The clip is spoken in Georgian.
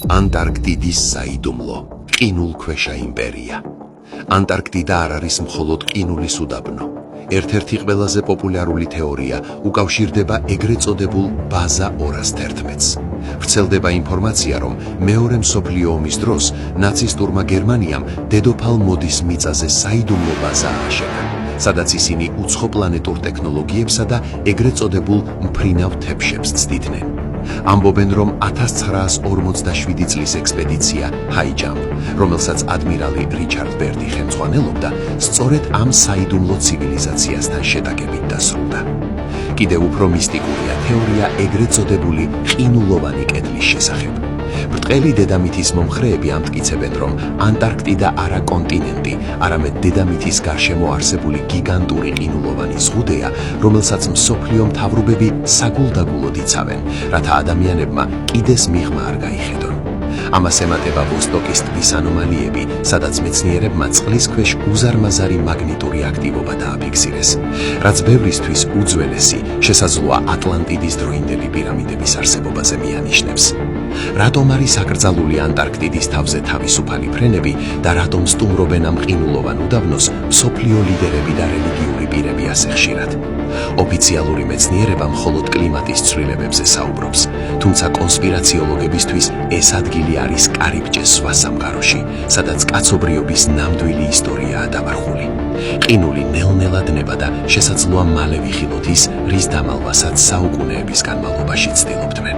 ანტარქტიდის საიდუმლო, ყინულქვეშა იმპერია. ანტარქტიდა არ არის მხოლოდ ყინულის უდაბნო. ერთ-ერთი ყველაზე პოპულარული თეორია უკავშირდება ეგრეთ წოდებულ ბაზა 211-ს. ვრცელდება ინფორმაცია, რომ მეორე მსოფლიო ომის დროს ნაცისტურმა გერმანიამ დედოფალ მოდის მიწაზე საიდუმლო ბაზა ააშენა, სადაც ისინი უცხო პლანეტურ ტექნოლოგიებსა და ეგრეთ წოდებულ მფრინავ თეფშებს ცდიდნენ. ამბობენ, რომ 1947 წლის ექსპედიცია ჰაიჯამპ, რომელსაც ადმირალი რიჩარდ ბერდი ხელმძღვანელობდა, სწორედ ამ საიდუმლო ცივილიზაციასთან შეტაკებით დასრულდა. კიდევ უფრო მისტიკურია თეორია ეგრეთ წოდებული ყინულოვანი კედლის შესახებ. ბრტყელი დედამიწის მომხრეები ამტკიცებენ, რომ ანტარქტიდა არა კონტინენტი, არამედ დედამიწის გარშემო არსებული გიგანტური ყინულოვანი ზღუდეა, რომელსაც მსოფლიო მთავრობები საგულდაგულოდ იცავენ, რათა ადამიანებმა კიდეს მიღმა არ გაიხედონ. ამას ემატება ვოსტოკის ტბის ანომალიები, სადაც მეცნიერებმა წყლის ქვეშ უზარმაზარი მაგნიტური აქტივობა დააფიქსირეს, რაც ბევრისთვის უძველესი, შესაძლოა ატლანტიდის დროინდელი პირამიდების არსებობაზე მიანიშნებს. რატომ არის აკრძალული ანტარქტიდის თავზე თავისუფალი ფრენები და რატომ სტუმრობენ ამ ყინულოვან უდაბნოს მსოფლიო ლიდერები და რელიგიური პირები ასე ხშირად? ოფიციალური მეცნიერება მხოლოდ კლიმატის ცვლილებებზე საუბრობს, თუმცა კონსპირაციოლოგებისთვის ეს ადგილი არის კარიბჭეს სხვა სამყაროში, სადაც კაცობრიობის ნამდვილი ისტორიაა დამარხული. ყინული ნელ-ნელად ნება და შესაძლოა მალე ვიხილოთ ის, რის დამალვასაც საუკუნეების განმავლობაში ცდილობდნენ.